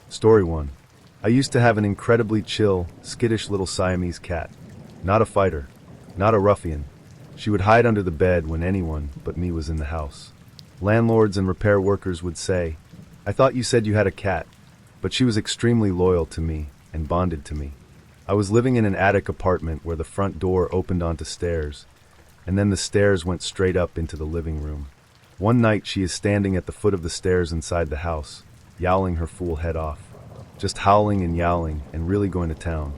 Story 1. I used to have an incredibly chill, skittish little Siamese cat. Not a fighter. Not a ruffian. She would hide under the bed when anyone but me was in the house. Landlords and repair workers would say, "I thought you said you had a cat." But she was extremely loyal to me and bonded to me. I was living in an attic apartment where the front door opened onto stairs, and then the stairs went straight up into the living room. One night she is standing at the foot of the stairs inside the house, yowling her fool head off. Just howling and yowling and really going to town.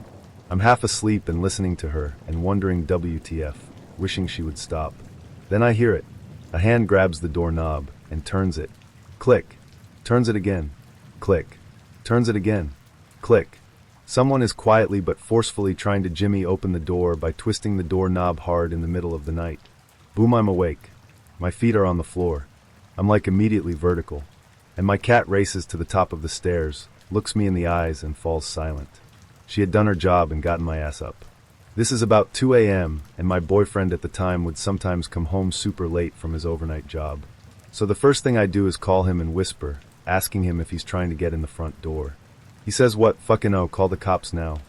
I'm half asleep and listening to her and wondering WTF, wishing she would stop. Then I hear it. A hand grabs the doorknob and turns it. Click. Turns it again. Click. Turns it again. Click. Someone is quietly but forcefully trying to jimmy open the door by twisting the doorknob hard in the middle of the night. Boom, I'm awake. My feet are on the floor. I'm like immediately vertical. And my cat races to the top of the stairs, looks me in the eyes and falls silent. She had done her job and gotten my ass up. This is about 2 a.m. and my boyfriend at the time would sometimes come home super late from his overnight job. So the first thing I do is call him and whisper, asking him if he's trying to get in the front door. He says, "What, fucking oh, call the cops now.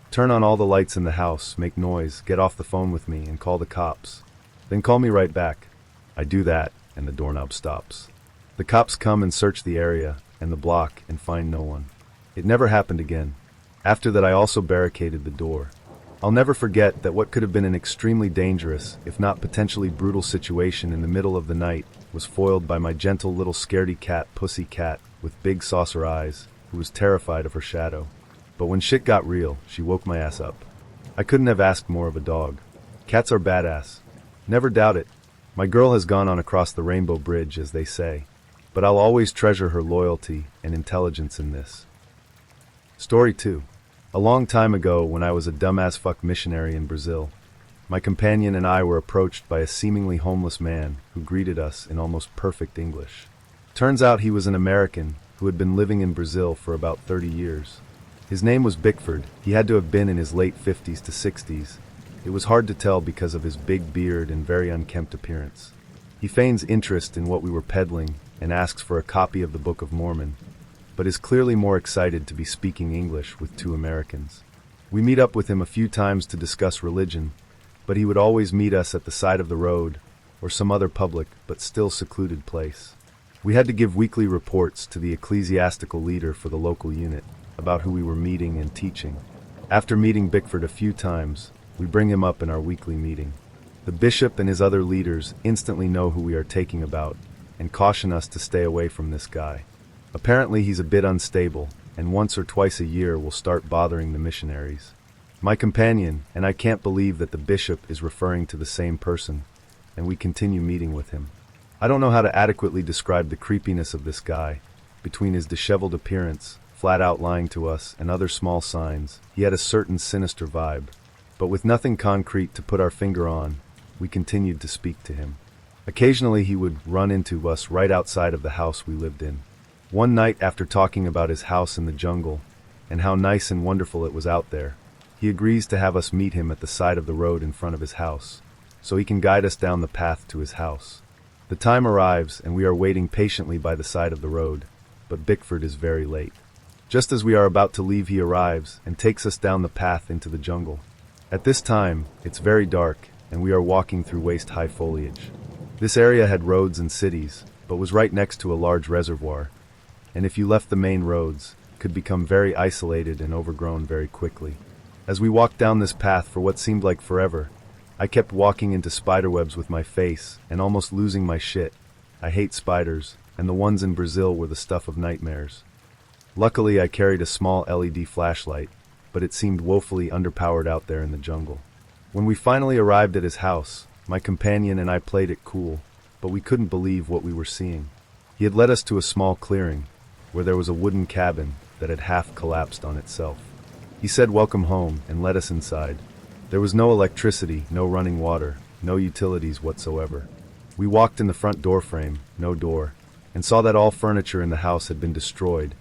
Turn on all the lights in the house, make noise, get off the phone with me and call the cops. Then call me right back." I do that and the doorknob stops. The cops come and search the area and the block and find no one. It never happened again. After that I also barricaded the door. I'll never forget that what could have been an extremely dangerous, if not potentially brutal situation in the middle of the night was foiled by my gentle little scaredy cat, Pussy Cat, with big saucer eyes, who was terrified of her shadow. But when shit got real, she woke my ass up. I couldn't have asked more of a dog. Cats are badass. Never doubt it. My girl has gone on across the rainbow bridge, as they say. But I'll always treasure her loyalty and intelligence in this. Story 2. A long time ago, when I was a dumbass fuck missionary in Brazil, my companion and I were approached by a seemingly homeless man who greeted us in almost perfect English. Turns out he was an American who had been living in Brazil for about 30 years. His name was Bickford. He had to have been in his late 50s to 60s. It was hard to tell because of his big beard and very unkempt appearance. He feigns interest in what we were peddling and asks for a copy of the Book of Mormon, but is clearly more excited to be speaking English with two Americans. We meet up with him a few times to discuss religion, but he would always meet us at the side of the road or some other public but still secluded place. We had to give weekly reports to the ecclesiastical leader for the local unit about who we were meeting and teaching. After meeting Bickford a few times, we bring him up in our weekly meeting. The bishop and his other leaders instantly know who we are taking about and caution us to stay away from this guy. Apparently he's a bit unstable, and once or twice a year will start bothering the missionaries. My companion and I can't believe that the bishop is referring to the same person, and we continue meeting with him. I don't know how to adequately describe the creepiness of this guy. Between his disheveled appearance, flat out lying to us, and other small signs, he had a certain sinister vibe. But with nothing concrete to put our finger on, we continued to speak to him. Occasionally he would run into us right outside of the house we lived in. One night, after talking about his house in the jungle and how nice and wonderful it was out there, he agrees to have us meet him at the side of the road in front of his house, so he can guide us down the path to his house. The time arrives and we are waiting patiently by the side of the road, but Bickford is very late. Just as we are about to leave, he arrives and takes us down the path into the jungle. At this time, it's very dark and we are walking through waist-high foliage. This area had roads and cities, but was right next to a large reservoir, and if you left the main roads, could become very isolated and overgrown very quickly. As we walked down this path for what seemed like forever, I kept walking into spiderwebs with my face and almost losing my shit. I hate spiders, and the ones in Brazil were the stuff of nightmares. Luckily, I carried a small LED flashlight, but it seemed woefully underpowered out there in the jungle. When we finally arrived at his house, my companion and I played it cool, but we couldn't believe what we were seeing. He had led us to a small clearing, where there was a wooden cabin that had half collapsed on itself. He said welcome home and led us inside. There was no electricity, no running water, no utilities whatsoever. We walked in the front door frame, no door, and saw that all furniture in the house had been destroyed.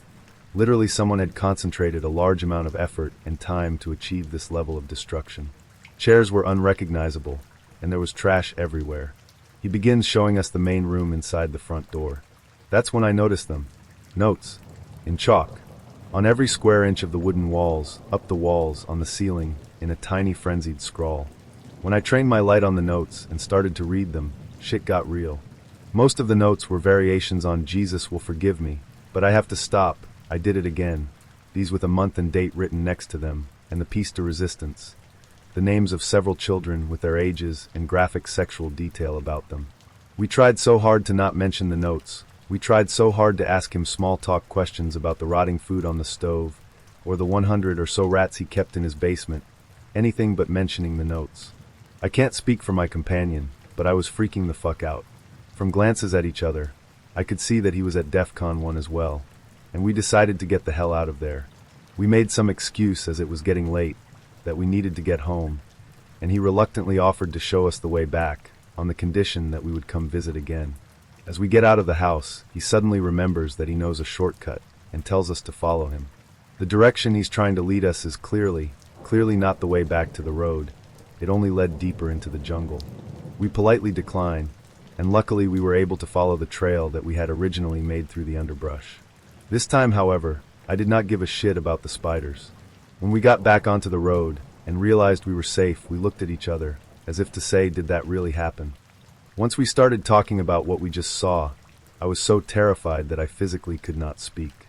Literally, someone had concentrated a large amount of effort and time to achieve this level of destruction. Chairs were unrecognizable, and there was trash everywhere. He begins showing us the main room inside the front door. That's when I noticed them. Notes. In chalk. On every square inch of the wooden walls, up the walls, on the ceiling, in a tiny frenzied scrawl. When I trained my light on the notes and started to read them, shit got real. Most of the notes were variations on Jesus will forgive me, but I have to stop, I did it again. These with a month and date written next to them, and the piece de resistance. The names of several children with their ages and graphic sexual detail about them. We tried so hard to not mention the notes. We tried so hard to ask him small talk questions about the rotting food on the stove, or the 100 or so rats he kept in his basement. Anything but mentioning the notes. I can't speak for my companion, but I was freaking the fuck out. From glances at each other, I could see that he was at DEF CON 1 as well, and we decided to get the hell out of there. We made some excuse as it was getting late, that we needed to get home, and he reluctantly offered to show us the way back, on the condition that we would come visit again. As we get out of the house, he suddenly remembers that he knows a shortcut, and tells us to follow him. The direction he's trying to lead us is clearly not the way back to the road. It only led deeper into the jungle. We politely decline, and luckily we were able to follow the trail that we had originally made through the underbrush. This time, however, I did not give a shit about the spiders. When we got back onto the road and realized we were safe, we looked at each other, as if to say, did that really happen? Once we started talking about what we just saw, I was so terrified that I physically could not speak.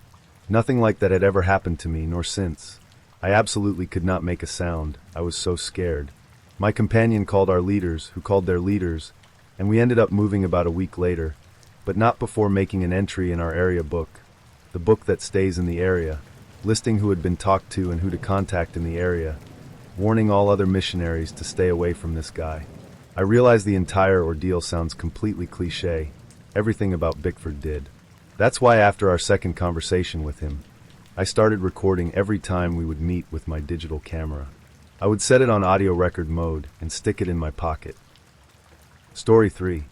Nothing like that had ever happened to me, nor since. I absolutely could not make a sound. I was so scared. My companion called our leaders, who called their leaders, and we ended up moving about a week later, but not before making an entry in our area book, the book that stays in the area, listing who had been talked to and who to contact in the area, warning all other missionaries to stay away from this guy. I realize the entire ordeal sounds completely cliché. Everything about Bickford did. That's why after our second conversation with him, I started recording every time we would meet with my digital camera. I would set it on audio record mode and stick it in my pocket. Story 3.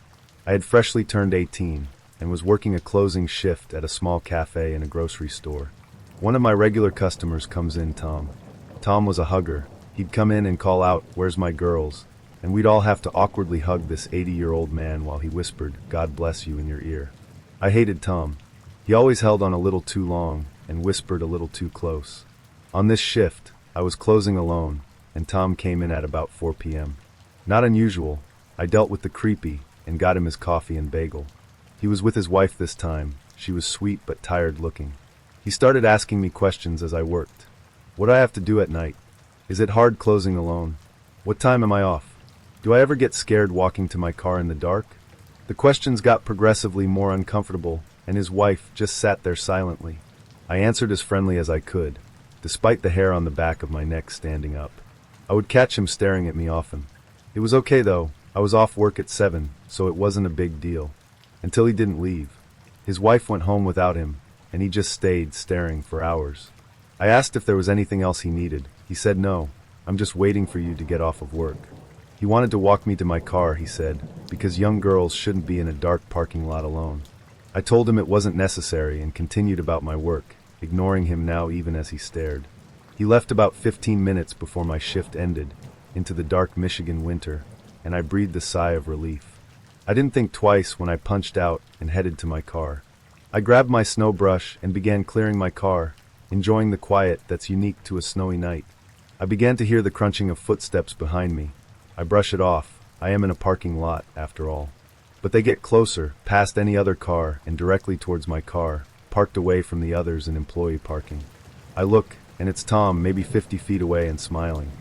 I had freshly turned 18 and was working a closing shift at a small cafe in a grocery store. One of my regular customers comes in, Tom. Tom was a hugger. He'd come in and call out, "Where's my girls?" And we'd all have to awkwardly hug this 80-year-old man while he whispered, "God bless you," in your ear. I hated Tom. He always held on a little too long and whispered a little too close. On this shift, I was closing alone, and Tom came in at about 4 p.m. Not unusual. I dealt with the creepy and got him his coffee and bagel. He was with his wife this time. She was sweet but tired looking. He started asking me questions as I worked. What do I have to do at night? Is it hard closing alone? What time am I off? Do I ever get scared walking to my car in the dark? The questions got progressively more uncomfortable, and his wife just sat there silently. I answered as friendly as I could, despite the hair on the back of my neck standing up. I would catch him staring at me often. It was okay though. I was off work at 7, so it wasn't a big deal. Until he didn't leave. His wife went home without him, and he just stayed staring for hours. I asked if there was anything else he needed. He said, "No, I'm just waiting for you to get off of work." He wanted to walk me to my car, he said, because young girls shouldn't be in a dark parking lot alone. I told him it wasn't necessary and continued about my work, ignoring him now even as he stared. He left about 15 minutes before my shift ended, into the dark Michigan winter, and I breathed a sigh of relief. I didn't think twice when I punched out and headed to my car. I grabbed my snow brush and began clearing my car, enjoying the quiet that's unique to a snowy night. I began to hear the crunching of footsteps behind me. I brush it off. I am in a parking lot, after all. But they get closer, past any other car, and directly towards my car, parked away from the others in employee parking. I look, and it's Tom, maybe 50 feet away and smiling.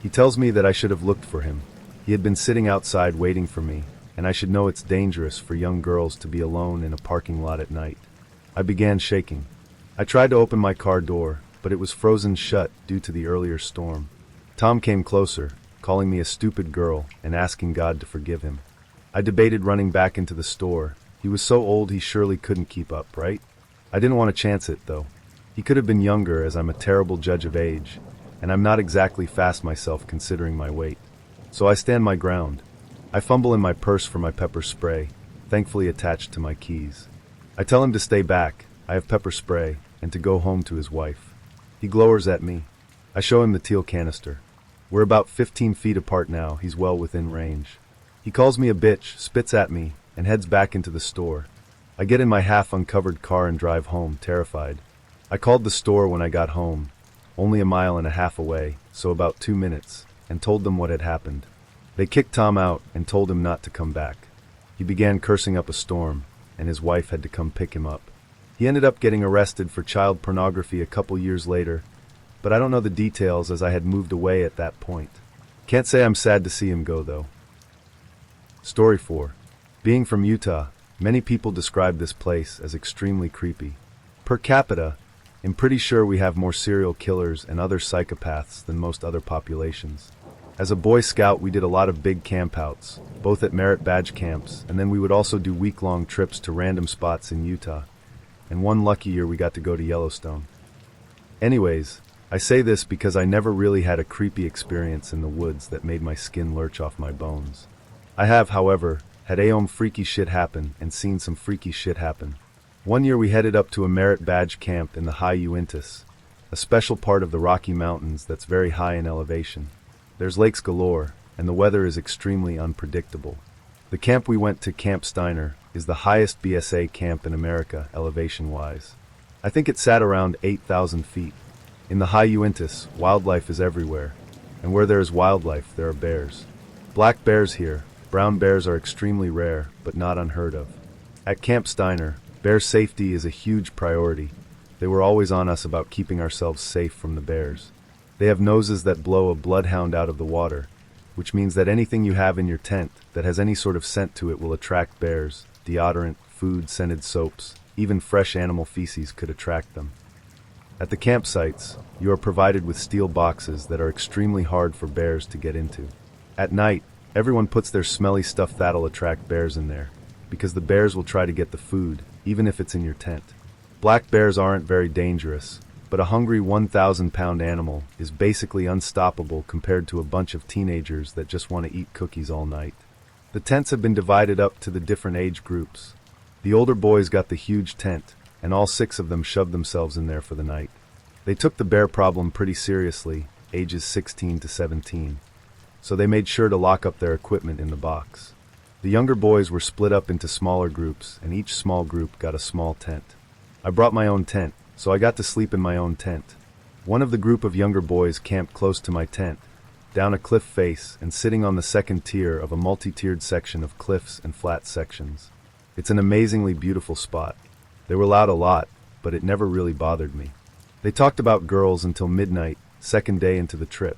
He tells me that I should have looked for him. He had been sitting outside waiting for me, and I should know it's dangerous for young girls to be alone in a parking lot at night. I began shaking. I tried to open my car door, but it was frozen shut due to the earlier storm. Tom came closer, calling me a stupid girl and asking God to forgive him. I debated running back into the store. He was so old he surely couldn't keep up, right? I didn't want to chance it, though. He could have been younger, as I'm a terrible judge of age, and I'm not exactly fast myself considering my weight. So I stand my ground. I fumble in my purse for my pepper spray, thankfully attached to my keys. I tell him to stay back, I have pepper spray, and to go home to his wife. He glowers at me. I show him the teal canister. We're about 15 feet apart now. He's well within range. He calls me a bitch, spits at me, and heads back into the store. I get in my half-uncovered car and drive home, terrified. I called the store when I got home, only a mile and a half away, so about 2 minutes, and told them what had happened. They kicked Tom out and told him not to come back. He began cursing up a storm, and his wife had to come pick him up. He ended up getting arrested for child pornography a couple years later, but I don't know the details as I had moved away at that point. Can't say I'm sad to see him go, though. Story 4. Being from Utah, many people describe this place as extremely creepy. Per capita, I'm pretty sure we have more serial killers and other psychopaths than most other populations. As a Boy Scout, we did a lot of big campouts, both at merit badge camps, and then we would also do week-long trips to random spots in Utah. And one lucky year we got to go to Yellowstone. Anyways, I say this because I never really had a creepy experience in the woods that made my skin lurch off my bones. I have, however, had freaky shit happen and seen some freaky shit happen. One year we headed up to a merit badge camp in the high Uintas, a special part of the Rocky Mountains that's very high in elevation. There's lakes galore, and the weather is extremely unpredictable. The camp we went to, Camp Steiner, is the highest BSA camp in America, elevation-wise. I think it sat around 8,000 feet. In the high Uintas, wildlife is everywhere, and where there is wildlife, there are bears. Black bears here, brown bears are extremely rare, but not unheard of. At Camp Steiner, bear safety is a huge priority. They were always on us about keeping ourselves safe from the bears. They have noses that blow a bloodhound out of the water, which means that anything you have in your tent that has any sort of scent to it will attract bears. Deodorant, food, scented soaps, even fresh animal feces could attract them. At the campsites, you are provided with steel boxes that are extremely hard for bears to get into. At night, everyone puts their smelly stuff that'll attract bears in there, because the bears will try to get the food, even if it's in your tent. Black bears aren't very dangerous, but a hungry 1,000-pound animal is basically unstoppable compared to a bunch of teenagers that just want to eat cookies all night. The tents have been divided up to the different age groups. The older boys got the huge tent, and all 6 of them shoved themselves in there for the night. They took the bear problem pretty seriously, ages 16 to 17, so they made sure to lock up their equipment in the box. The younger boys were split up into smaller groups, and each small group got a small tent. I brought my own tent, so I got to sleep in my own tent. One of the group of younger boys camped close to my tent, down a cliff face and sitting on the second tier of a multi-tiered section of cliffs and flat sections. It's an amazingly beautiful spot. They were loud a lot, but it never really bothered me. They talked about girls until midnight, second day into the trip.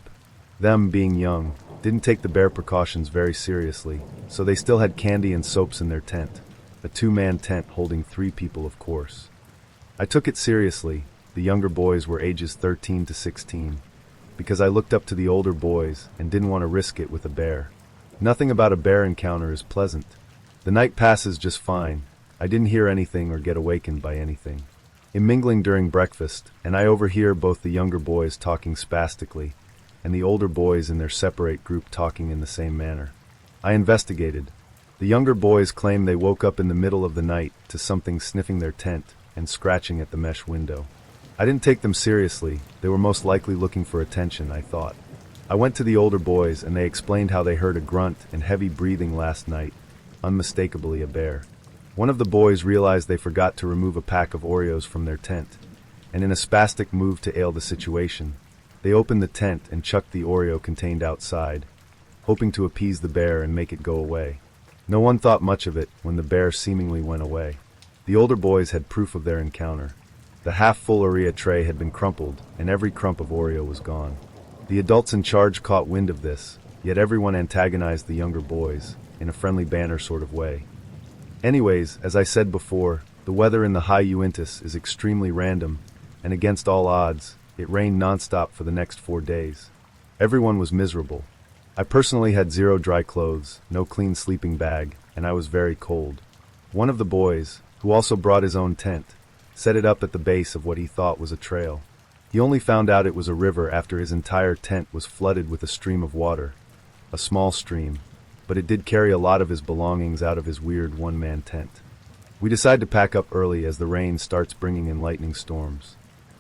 Them, being young, didn't take the bear precautions very seriously, so they still had candy and soaps in their tent. A 2-man tent holding 3 people, of course. I took it seriously. The younger boys were ages 13 to 16, because I looked up to the older boys and didn't want to risk it with a bear. Nothing about a bear encounter is pleasant. The night passes just fine. I didn't hear anything or get awakened by anything. I'm mingling during breakfast, and I overhear both the younger boys talking spastically, and the older boys in their separate group talking in the same manner. I investigated. The younger boys claim they woke up in the middle of the night to something sniffing their tent and scratching at the mesh window. I didn't take them seriously. They were most likely looking for attention, I thought. I went to the older boys and they explained how they heard a grunt and heavy breathing last night, unmistakably a bear. One of the boys realized they forgot to remove a pack of Oreos from their tent, and in a spastic move to ail the situation, they opened the tent and chucked the Oreo contained outside, hoping to appease the bear and make it go away. No one thought much of it when the bear seemingly went away. The older boys had proof of their encounter. The half-full Oreo tray had been crumpled, and every crump of Oreo was gone. The adults in charge caught wind of this, yet everyone antagonized the younger boys, in a friendly banter sort of way. Anyways, as I said before, the weather in the high Uintas is extremely random, and against all odds, it rained nonstop for the next 4 days. Everyone was miserable. I personally had 0 dry clothes, no clean sleeping bag, and I was very cold. One of the boys, who also brought his own tent, set it up at the base of what he thought was a trail. He only found out it was a river after his entire tent was flooded with a stream of water. A small stream, but it did carry a lot of his belongings out of his weird one-man tent. We decide to pack up early as the rain starts bringing in lightning storms.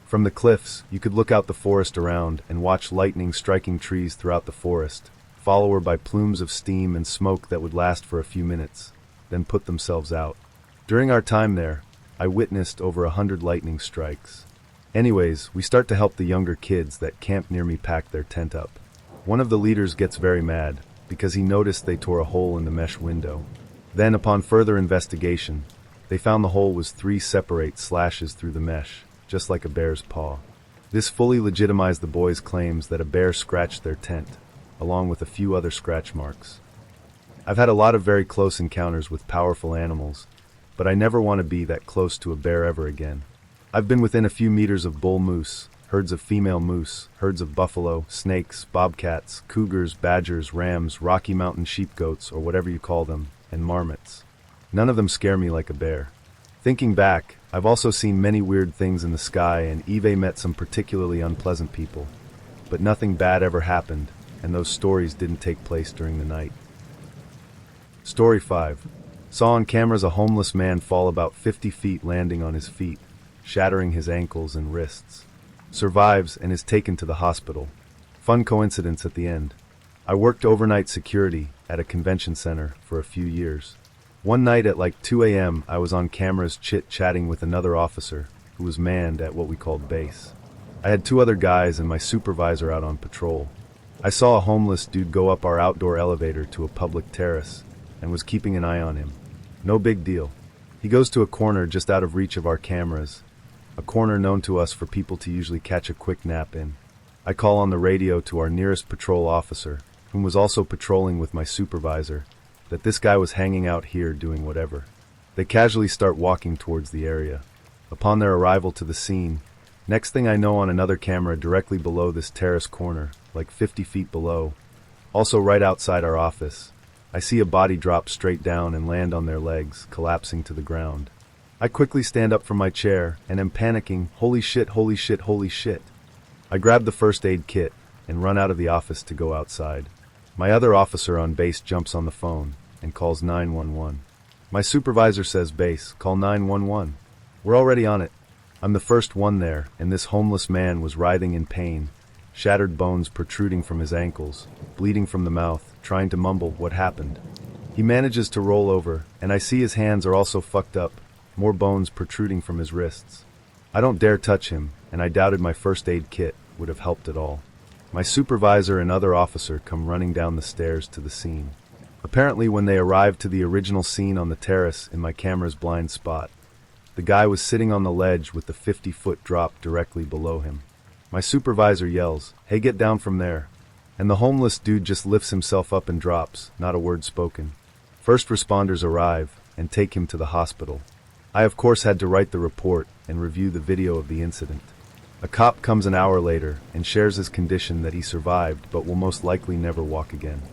From the cliffs, you could look out the forest around and watch lightning striking trees throughout the forest, followed by plumes of steam and smoke that would last for a few minutes, then put themselves out. During our time there, I witnessed over 100 lightning strikes. Anyways, we start to help the younger kids that camp near me pack their tent up. One of the leaders gets very mad because he noticed they tore a hole in the mesh window. Then, upon further investigation, they found the hole was 3 separate slashes through the mesh, just like a bear's paw. This fully legitimized the boys' claims that a bear scratched their tent, along with a few other scratch marks. I've had a lot of very close encounters with powerful animals, but I never want to be that close to a bear ever again. I've been within a few meters of bull moose, herds of female moose, herds of buffalo, snakes, bobcats, cougars, badgers, rams, Rocky Mountain sheepgoats, or whatever you call them, and marmots. None of them scare me like a bear. Thinking back, I've also seen many weird things in the sky, and Eve met some particularly unpleasant people. But nothing bad ever happened, and those stories didn't take place during the night. Story 5. Saw on cameras a homeless man fall about 50 feet landing on his feet, shattering his ankles and wrists. Survives and is taken to the hospital. Fun coincidence at the end. I worked overnight security at a convention center for a few years. One night at like 2 a.m. I was on cameras chit-chatting with another officer who was manned at what we called base. I had 2 other guys and my supervisor out on patrol. I saw a homeless dude go up our outdoor elevator to a public terrace and was keeping an eye on him. No big deal. He goes to a corner just out of reach of our cameras, a corner known to us for people to usually catch a quick nap in. I call on the radio to our nearest patrol officer, whom was also patrolling with my supervisor, that this guy was hanging out here doing whatever. They casually start walking towards the area. Upon their arrival to the scene, next thing I know, on another camera directly below this terrace corner, like 50 feet below, also right outside our office, I see a body drop straight down and land on their legs, collapsing to the ground. I quickly stand up from my chair and am panicking, holy shit, holy shit, holy shit. I grab the first aid kit and run out of the office to go outside. My other officer on base jumps on the phone and calls 911. My supervisor says, "Base, call 911. We're already on it." I'm the first one there, and this homeless man was writhing in pain, shattered bones protruding from his ankles, bleeding from the mouth, trying to mumble what happened. He manages to roll over, and I see his hands are also fucked up, more bones protruding from his wrists. I don't dare touch him, and I doubted my first aid kit would have helped at all. My supervisor and other officer come running down the stairs to the scene. Apparently, when they arrived to the original scene on the terrace in my camera's blind spot, the guy was sitting on the ledge with the 50-foot drop directly below him. My supervisor yells, "Hey, get down from there." And the homeless dude just lifts himself up and drops, not a word spoken. First responders arrive and take him to the hospital. I of course had to write the report and review the video of the incident. A cop comes an hour later and shares his condition that he survived but will most likely never walk again.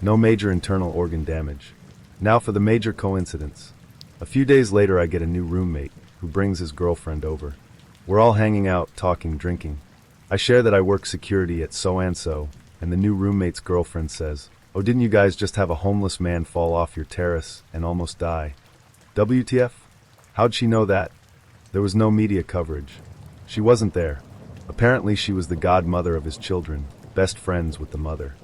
No major internal organ damage. Now for the major coincidence. A few days later I get a new roommate who brings his girlfriend over. We're all hanging out, talking, drinking. I share that I work security at so-and-so, and the new roommate's girlfriend says, "Oh, didn't you guys just have a homeless man fall off your terrace and almost die?" WTF? How'd she know that? There was no media coverage. She wasn't there. Apparently she was the godmother of his children, best friends with the mother.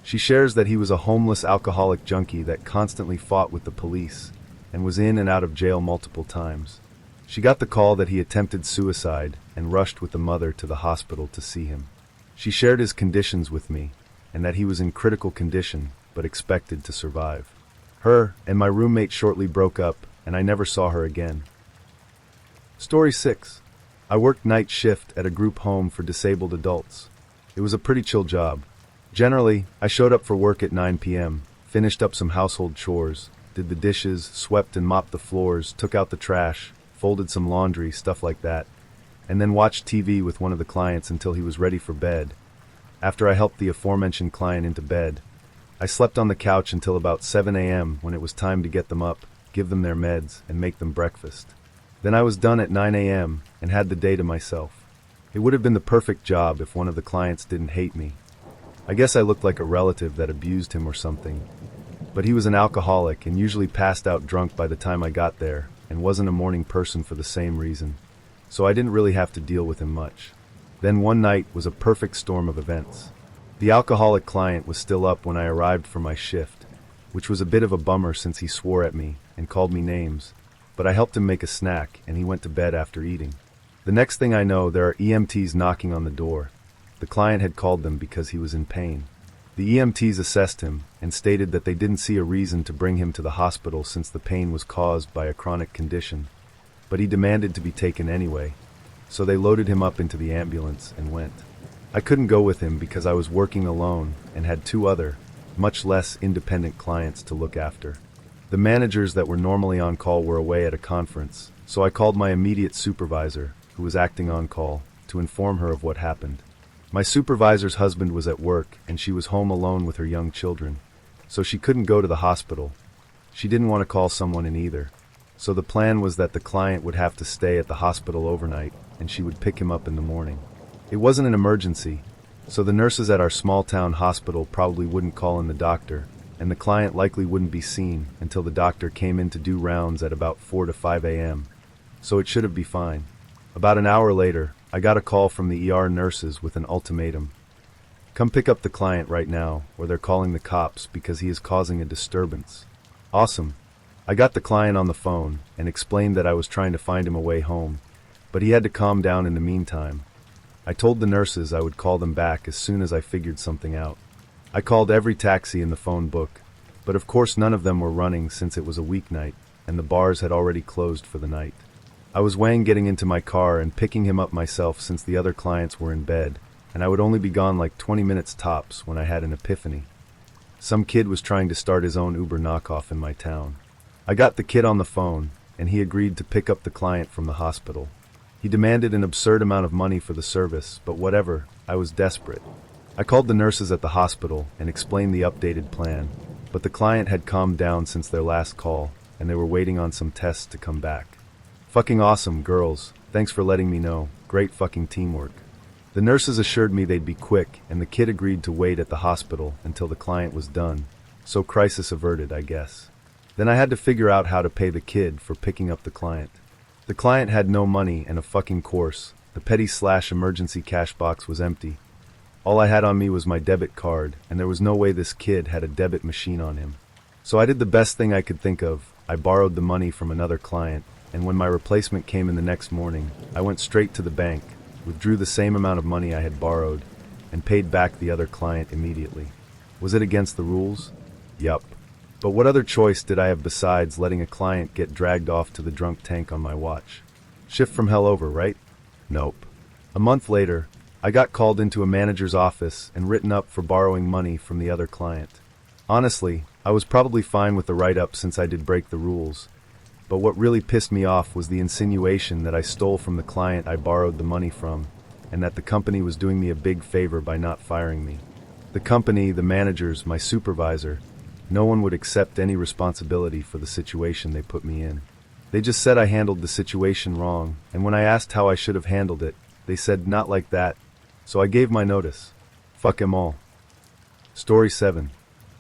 She shares that he was a homeless alcoholic junkie that constantly fought with the police and was in and out of jail multiple times. She got the call that he attempted suicide and rushed with the mother to the hospital to see him. She shared his conditions with me and that he was in critical condition but expected to survive. Her and my roommate shortly broke up and I never saw her again. Story 6. I worked night shift at a group home for disabled adults. It was a pretty chill job. Generally, I showed up for work at 9 p.m., finished up some household chores, did the dishes, swept and mopped the floors, took out the trash, folded some laundry, stuff like that, and then watched TV with one of the clients until he was ready for bed. After I helped the aforementioned client into bed, I slept on the couch until about 7 a.m. when it was time to get them up, give them their meds, and make them breakfast. Then I was done at 9 a.m. and had the day to myself. It would have been the perfect job if one of the clients didn't hate me. I guess I looked like a relative that abused him or something. But he was an alcoholic and usually passed out drunk by the time I got there, and wasn't a morning person for the same reason, so I didn't really have to deal with him much. Then one night was a perfect storm of events. The alcoholic client was still up when I arrived for my shift, which was a bit of a bummer since he swore at me and called me names, but I helped him make a snack and he went to bed after eating. The next thing I know, there are EMTs knocking on the door. The client had called them because he was in pain. The EMTs assessed him and stated that they didn't see a reason to bring him to the hospital since the pain was caused by a chronic condition, but he demanded to be taken anyway, so they loaded him up into the ambulance and went. I couldn't go with him because I was working alone and had two other, much less independent clients to look after. The managers that were normally on call were away at a conference, so I called my immediate supervisor, who was acting on call, to inform her of what happened. My supervisor's husband was at work and she was home alone with her young children, so she couldn't go to the hospital. She didn't want to call someone in either, so the plan was that the client would have to stay at the hospital overnight and she would pick him up in the morning. It wasn't an emergency, so the nurses at our small town hospital probably wouldn't call in the doctor, and the client likely wouldn't be seen until the doctor came in to do rounds at about 4 to 5 a.m., so it should have been fine. About an hour later, I got a call from the ER nurses with an ultimatum. Come pick up the client right now, or they're calling the cops because he is causing a disturbance. Awesome. I got the client on the phone and explained that I was trying to find him a way home, but he had to calm down in the meantime. I told the nurses I would call them back as soon as I figured something out. I called every taxi in the phone book, but of course none of them were running since it was a weeknight, and the bars had already closed for the night. I was weighing getting into my car and picking him up myself since the other clients were in bed, and I would only be gone like 20 minutes tops when I had an epiphany. Some kid was trying to start his own Uber knockoff in my town. I got the kid on the phone, and he agreed to pick up the client from the hospital. He demanded an absurd amount of money for the service, but whatever, I was desperate. I called the nurses at the hospital and explained the updated plan, but the client had calmed down since their last call, and they were waiting on some tests to come back. Fucking awesome, girls. Thanks for letting me know. Great fucking teamwork. The nurses assured me they'd be quick, and the kid agreed to wait at the hospital until the client was done. So crisis averted, I guess. Then I had to figure out how to pay the kid for picking up the client. The client had no money and a fucking course. The petty/emergency cash box was empty. All I had on me was my debit card, and there was no way this kid had a debit machine on him. So I did the best thing I could think of. I borrowed the money from another client, and when my replacement came in the next morning, I went straight to the bank, withdrew the same amount of money I had borrowed, and paid back the other client immediately. Was it against the rules? Yup. But what other choice did I have besides letting a client get dragged off to the drunk tank on my watch? Shift from hell over, right? Nope. A month later, I got called into a manager's office and written up for borrowing money from the other client. Honestly, I was probably fine with the write-up since I did break the rules, but what really pissed me off was the insinuation that I stole from the client I borrowed the money from, and that the company was doing me a big favor by not firing me. The company, the managers, my supervisor, no one would accept any responsibility for the situation they put me in. They just said I handled the situation wrong, and when I asked how I should have handled it, they said not like that, so I gave my notice. Fuck 'em all. Story 7.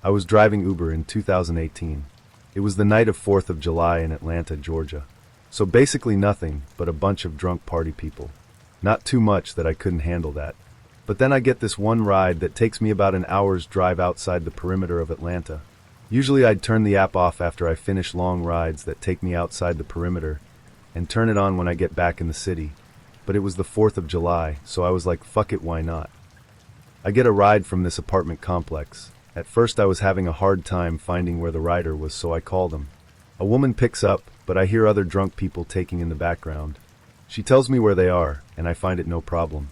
I was driving Uber in 2018. It was the night of 4th of July in Atlanta, Georgia. So basically nothing but a bunch of drunk party people. Not too much that I couldn't handle that. But then I get this one ride that takes me about an hour's drive outside the perimeter of Atlanta. Usually I'd turn the app off after I finish long rides that take me outside the perimeter, and turn it on when I get back in the city. But it was the 4th of July, so I was like, fuck it, why not? I get a ride from this apartment complex. At first I was having a hard time finding where the rider was, so I called him. A woman picks up, but I hear other drunk people taking in the background. She tells me where they are, and I find it no problem.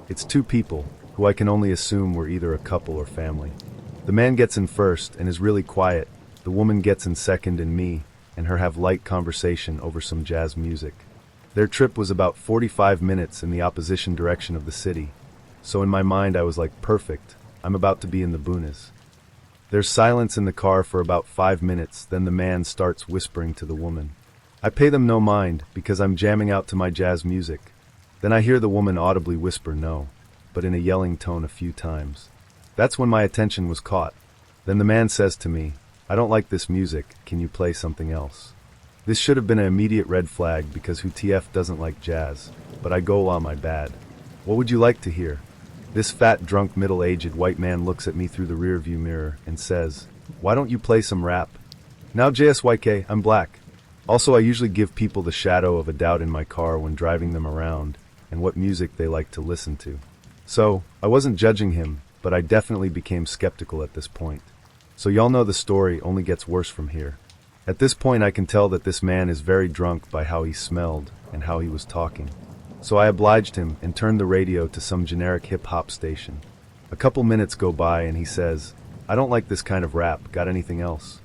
It's two people, who I can only assume were either a couple or family. The man gets in first and is really quiet. The woman gets in second, and me and her have light conversation over some jazz music. Their trip was about 45 minutes in the opposition direction of the city, so in my mind I was like, perfect, I'm about to be in the boonies. There's silence in the car for about 5 minutes, then the man starts whispering to the woman. I pay them no mind because I'm jamming out to my jazz music. Then I hear the woman audibly whisper no, but in a yelling tone a few times. That's when my attention was caught. Then the man says to me, I don't like this music, can you play something else? This should have been an immediate red flag because who TF doesn't like jazz, but I go, my bad. What would you like to hear? This fat, drunk, middle-aged white man looks at me through the rearview mirror and says, why don't you play some rap? Now JSYK, I'm black. Also, I usually give people the shadow of a doubt in my car when driving them around, and what music they like to listen to. So, I wasn't judging him, but I definitely became skeptical at this point. So y'all know the story only gets worse from here. At this point I can tell that this man is very drunk by how he smelled and how he was talking. So I obliged him and turned the radio to some generic hip-hop station. A couple minutes go by and he says, "I don't like this kind of rap, got anything else?"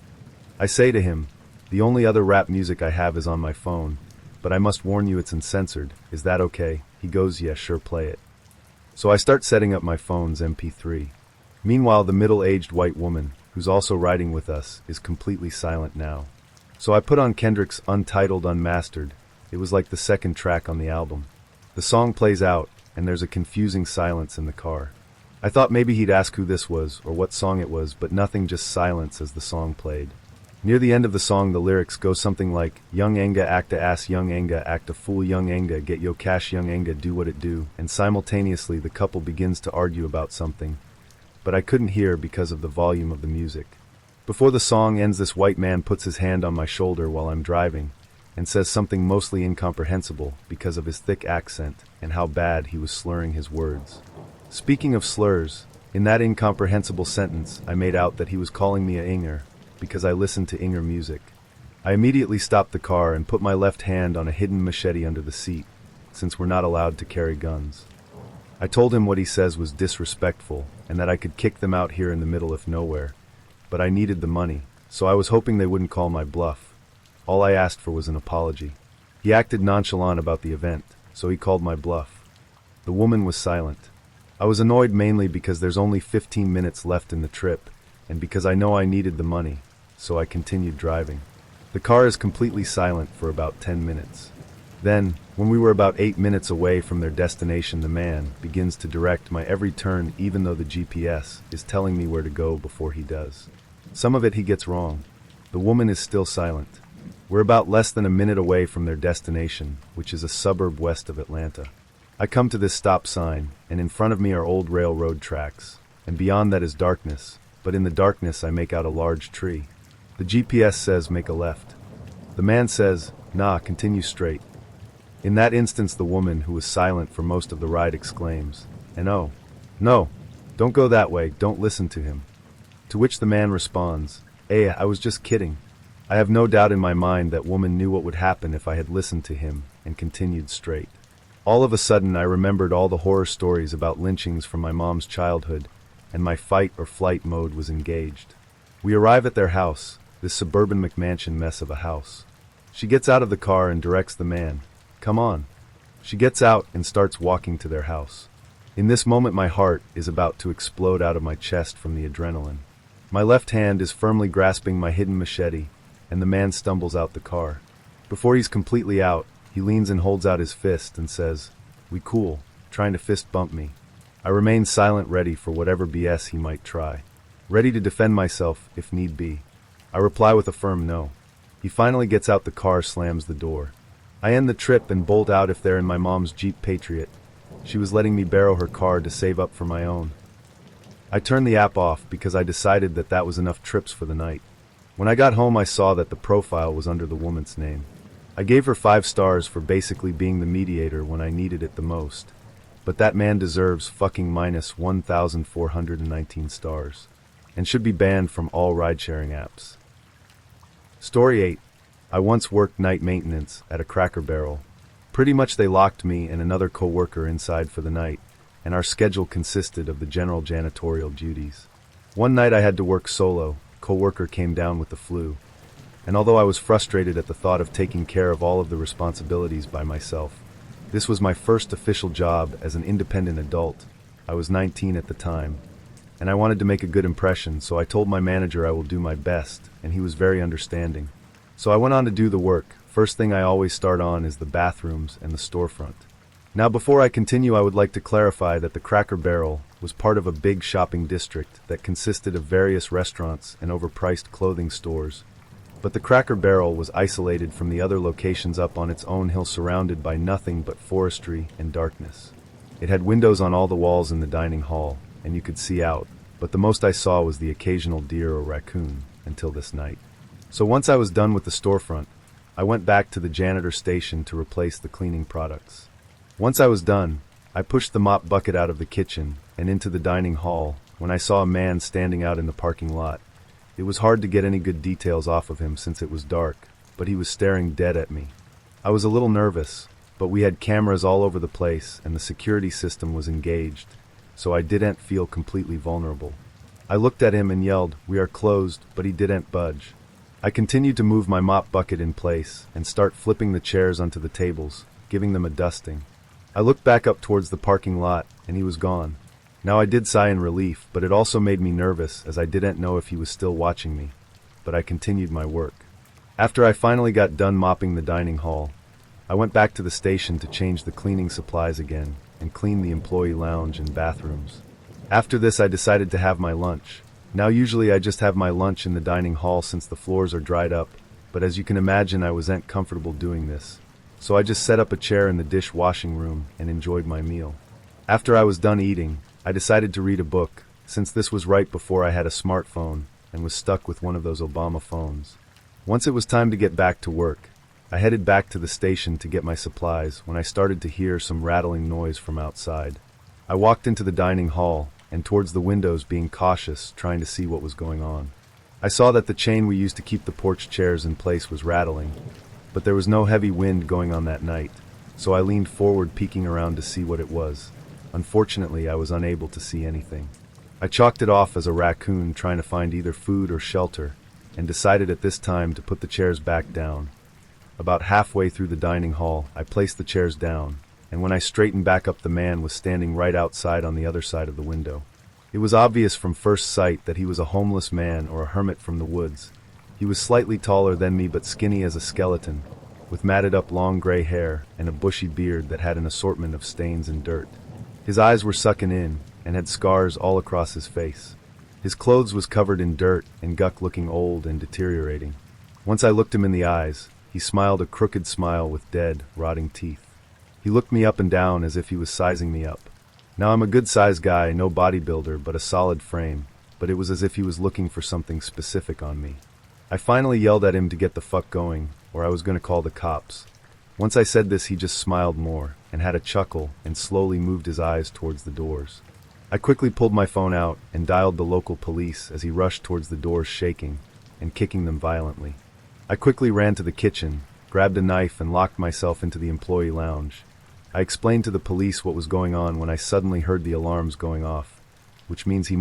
I say to him, "The only other rap music I have is on my phone, but I must warn you it's uncensored, is that okay?" He goes, "Yeah, sure, play it." So I start setting up my phone's MP3. Meanwhile, the middle-aged white woman, who's also riding with us, is completely silent now. So I put on Kendrick's Untitled Unmastered. It was like the second track on the album. The song plays out, and there's a confusing silence in the car. I thought maybe he'd ask who this was or what song it was, but nothing, just silence as the song played. Near the end of the song, the lyrics go something like, "Young Anga act a ass, young Anga act a fool, young Anga get yo cash, young Anga do what it do," and simultaneously the couple begins to argue about something, but I couldn't hear because of the volume of the music. Before the song ends, this white man puts his hand on my shoulder while I'm driving and says something mostly incomprehensible because of his thick accent and how bad he was slurring his words. Speaking of slurs, in that incomprehensible sentence I made out that he was calling me a Inger because I listened to Inger music. I immediately stopped the car and put my left hand on a hidden machete under the seat, since we're not allowed to carry guns. I told him what he says was disrespectful and that I could kick them out here in the middle of nowhere, but I needed the money, so I was hoping they wouldn't call my bluff. All I asked for was an apology. He acted nonchalant about the event, so he called my bluff. The woman was silent. I was annoyed mainly because there's only 15 minutes left in the trip, and because I know I needed the money, so I continued driving. The car is completely silent for about 10 minutes. Then, when we were about 8 minutes away from their destination, the man begins to direct my every turn even though the GPS is telling me where to go before he does. Some of it he gets wrong. The woman is still silent. We're about less than a minute away from their destination, which is a suburb west of Atlanta. I come to this stop sign, and in front of me are old railroad tracks, and beyond that is darkness, but in the darkness I make out a large tree. The GPS says make a left. The man says, "Nah, continue straight." In that instance the woman, who was silent for most of the ride, exclaims, "And oh, no, don't go that way, don't listen to him." To which the man responds, I was just kidding." I have no doubt in my mind that woman knew what would happen if I had listened to him and continued straight. All of a sudden I remembered all the horror stories about lynchings from my mom's childhood, and my fight or flight mode was engaged. We arrive at their house, this suburban McMansion mess of a house. She gets out of the car and directs the man, "Come on." She gets out and starts walking to their house. In this moment my heart is about to explode out of my chest from the adrenaline. My left hand is firmly grasping my hidden machete, and the man stumbles out the car. Before he's completely out, he leans and holds out his fist and says, "We cool, trying to fist bump me." I remain silent, ready for whatever BS he might try. Ready to defend myself if need be. I reply with a firm no. He finally gets out the car, slams the door. I end the trip and bolt out if they're in my mom's Jeep Patriot. She was letting me borrow her car to save up for my own. I turned the app off because I decided that that was enough trips for the night. When I got home I saw that the profile was under the woman's name. I gave her 5 stars for basically being the mediator when I needed it the most. But that man deserves fucking minus 1,419 stars. And should be banned from all ride-sharing apps. Story 8. I once worked night maintenance at a Cracker Barrel. Pretty much they locked me and another co-worker inside for the night, and our schedule consisted of the general janitorial duties. One night I had to work solo. Co-worker came down with the flu, and although I was frustrated at the thought of taking care of all of the responsibilities by myself, this was my first official job as an independent adult. I was 19 at the time, and I wanted to make a good impression, so I told my manager I will do my best, and he was very understanding. So I went on to do the work. First thing I always start on is the bathrooms and the storefront. Now before I continue, I would like to clarify that the Cracker Barrel was part of a big shopping district that consisted of various restaurants and overpriced clothing stores. But the Cracker Barrel was isolated from the other locations up on its own hill, surrounded by nothing but forestry and darkness. It had windows on all the walls in the dining hall, and you could see out, but the most I saw was the occasional deer or raccoon, until this night. So once I was done with the storefront, I went back to the janitor station to replace the cleaning products. Once I was done, I pushed the mop bucket out of the kitchen and into the dining hall when I saw a man standing out in the parking lot. It was hard to get any good details off of him since it was dark, but he was staring dead at me. I was a little nervous, but we had cameras all over the place and the security system was engaged, so I didn't feel completely vulnerable. I looked at him and yelled, "We are closed," but he didn't budge. I continued to move my mop bucket in place and start flipping the chairs onto the tables, giving them a dusting. I looked back up towards the parking lot, and he was gone. Now I did sigh in relief, but it also made me nervous as I didn't know if he was still watching me. But I continued my work. After I finally got done mopping the dining hall, I went back to the station to change the cleaning supplies again and clean the employee lounge and bathrooms. After this, I decided to have my lunch. Now usually I just have my lunch in the dining hall since the floors are dried up, but as you can imagine I wasn't comfortable doing this. So I just set up a chair in the dishwashing room and enjoyed my meal. After I was done eating, I decided to read a book, since this was right before I had a smartphone and was stuck with one of those Obama phones. Once it was time to get back to work, I headed back to the station to get my supplies when I started to hear some rattling noise from outside. I walked into the dining hall and towards the windows, being cautious, trying to see what was going on. I saw that the chain we used to keep the porch chairs in place was rattling, but there was no heavy wind going on that night, so I leaned forward, peeking around to see what it was. Unfortunately, I was unable to see anything. I chalked it off as a raccoon trying to find either food or shelter, and decided at this time to put the chairs back down. About halfway through the dining hall, I placed the chairs down, and when I straightened back up, the man was standing right outside on the other side of the window. It was obvious from first sight that he was a homeless man or a hermit from the woods. He was slightly taller than me but skinny as a skeleton, with matted up long gray hair and a bushy beard that had an assortment of stains and dirt. His eyes were sunken in and had scars all across his face. His clothes was covered in dirt and guck, looking old and deteriorating. Once I looked him in the eyes, he smiled a crooked smile with dead, rotting teeth. He looked me up and down as if he was sizing me up. Now I'm a good-sized guy, no bodybuilder, but a solid frame, but it was as if he was looking for something specific on me. I finally yelled at him to get the fuck going, or I was going to call the cops. Once I said this, he just smiled more and had a chuckle and slowly moved his eyes towards the doors. I quickly pulled my phone out and dialed the local police as he rushed towards the doors, shaking and kicking them violently. I quickly ran to the kitchen, grabbed a knife and locked myself into the employee lounge. I explained to the police what was going on when I suddenly heard the alarms going off, which means he